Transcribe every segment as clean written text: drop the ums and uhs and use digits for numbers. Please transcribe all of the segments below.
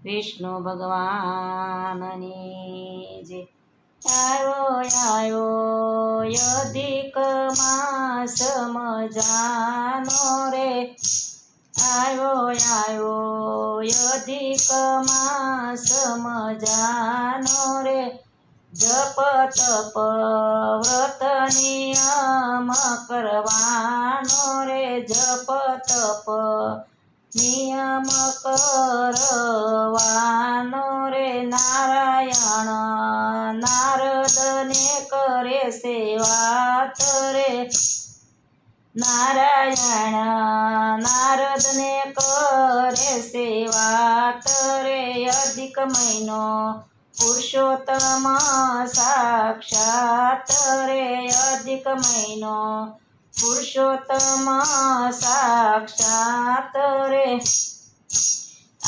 વિષ્ણુ ભગવાનની જે આવ્યો અધિક માસ મજાનો રે આવ્યો અધિક માસ મજાનો રે જપ તપ વ્રત નિયમ કરવાનો રે જપ તપ નિયમ કરવાનો રે નારાયણ નારદને કરે સેવાત રે નારાયણ નારદને કરે સેવાત રે અધિક મહિનો પુરુષોત્તમ સાક્ષાત રે અધિક મહિનો પુરુષોત્તમ સાક્ષાત રે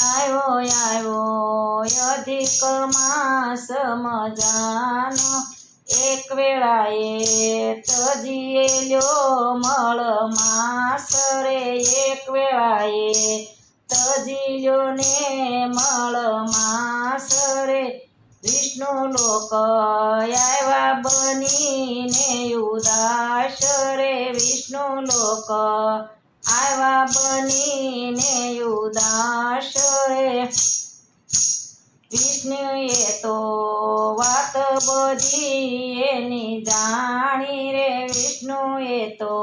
આવ્યો અધિક માસ મજાનો એક વેળાએ તજીએ લ્યો મળ માસ રે એક વેળાએ તજી લ્યો ને મળ માસ રે વિષ્ણુ લોક આવ્યા બનીને ઉદાસ રે વિષ્ણુ લોક આવ્યા બનીને ઉદાસ રે વિષ્ણુએ તો વાત બધી એની જાણી રે વિષ્ણુએ તો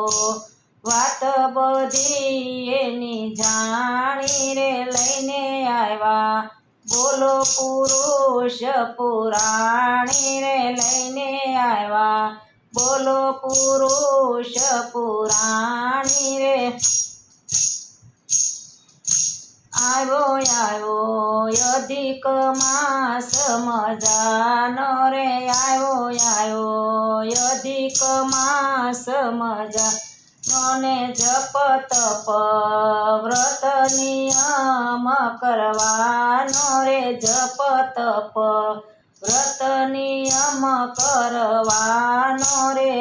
વાત બધી એની જાણી રે લઈને આવ્યા બોલો પુરુષ પુરાણી રે લઈને આવ્યા બોલો પુરુષ પુરાણી રે આવ્યો અધિક માસ મજાનો રે આવ્યો અધિક માસ મજાનો ને જપ તપ વ્રત નિયમ કરવાનો રે જપ તપ વ્રત નિયમ કરવાનો રે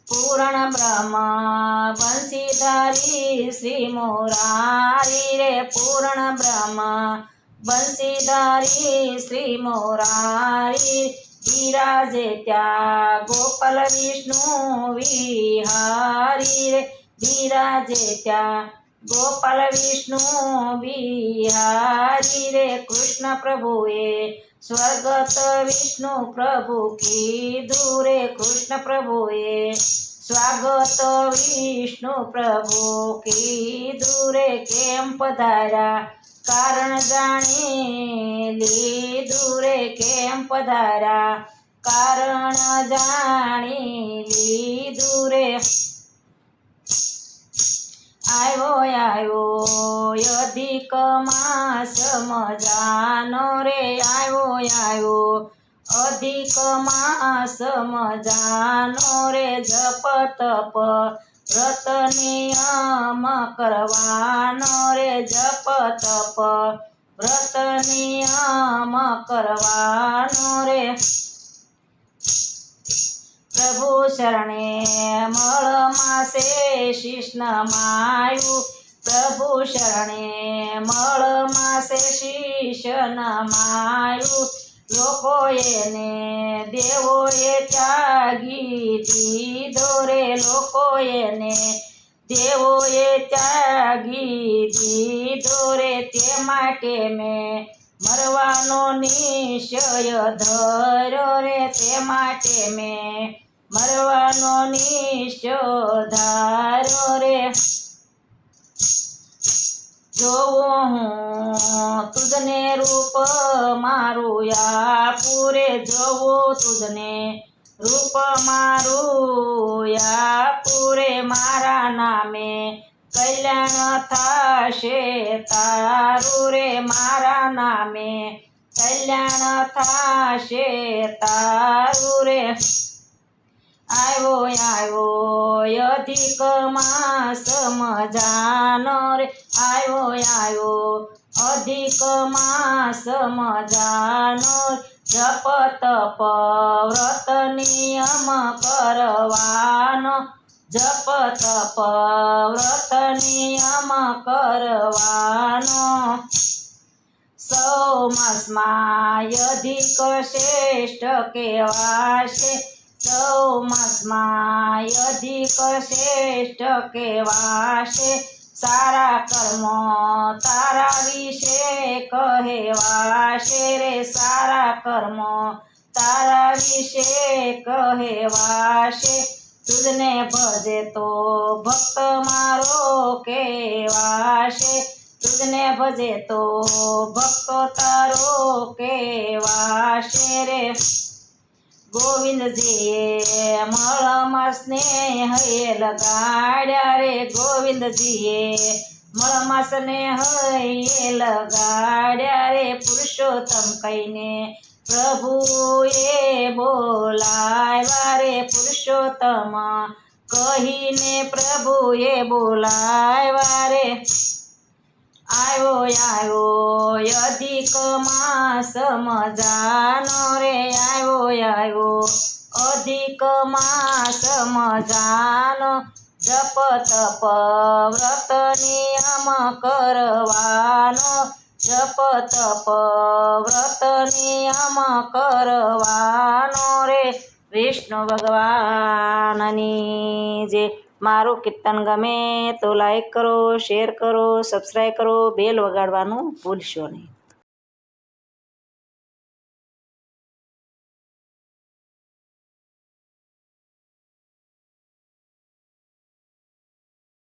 પૂર્ણ બ્રહ્મ બંસીધારી શ્રી મોરારી રે પૂર્ણ બ્રહ્મ બંસીધારી શ્રી મોરારી બિરાજે ત્યાં ગોપાલ વિષ્ણુ વિહારી રે બિરાજે ત્યાં ગોપાલ વિષ્ણુ વિહારી રે કૃષ્ણ પ્રભુએ સ્વર્ગત વિષ્ણુ પ્રભુ કીધું રે કૃષ્ણ પ્રભુએ સ્વાગત વિષ્ણુ પ્રભુ કીધું રે કેમ પધાર્યા કારણ જાણી લીધું રે કેમ પધાર્યા કારણ જાણી લીધું રે આવ્યો અધિક માસ મજાનો રે આવ્યો અધિક માસ મજાનો રે જપ તપ વ્રત નિયમ કરવાનો રે જપ તપ વ્રત નિયમ કરવાનો રે પ્રભુ શરણે મળ માસે શીશ નમાયું પ્રભુ શરણે મળ માસે શીશ નમાયું લોકોએ ને દેવોએ ત્યાગી દીધો રે લોકોએ ને દેવોએ ત્યાગી દીધો રે તે માટે મેં મરવાનો નિશ્ચય ધર્યો રે તે માટે મેં મરવાનો નિશ્ચય ધાર્યો રે જોવો હું તુજને રૂપ મારું આપું રે જોવો તુજને રૂપ મારું આપું રે મારા નામે કલ્યાણ થાશે તારું રે મારા નામે કલ્યાણ થાશે તારું રે આવ્યો અધિક માસ મજાનો રે આવ્યો અધિક માસ મજાનો જપ તપ વ્રત નિયમ કરવાનો જપ તપ વ્રત નિયમ કરવાનો સૌ માસમાં અધિક શ્રેષ્ઠ કહેવાશે સૌ માસમાં અધિક શ્રેષ્ઠ કહેવાશે સારા કર્મો તારા વિશે કહેવાશે રે સારા કર્મો તારા વિશે કહેવાશે તુજને ભજે તો ભક્ત મારો કહેવાશે તુજને ભજે તો ભક્તો તારો કહેવાશે રે ગોવિંદજીએ મળમાં સ્નેહ લગાડ્યા રે ગોવિંદજીએ મળમાં સ્નેહ લગાડ્યા રે પુરુષોત્તમ કહીને પ્રભુએ બોલાવ્યા રે પુરુષોત્તમ કહીને પ્રભુએ બોલાવ્યા રે આવ્યો અધિક માસ મજાનો રે આવ્યો અધિક માસ મજાનો જપ તપ વ્રત નિયમ કરવાનો જપ તપ વ્રત નિયમ કરવાનો રે વિષ્ણુ ભગવાનની જે મારું કીર્તન ગમે તો લાઈક કરો શેર કરો સબસ્ક્રાઈબ કરો બેલ વગાડવાનું ભૂલશો નહીં.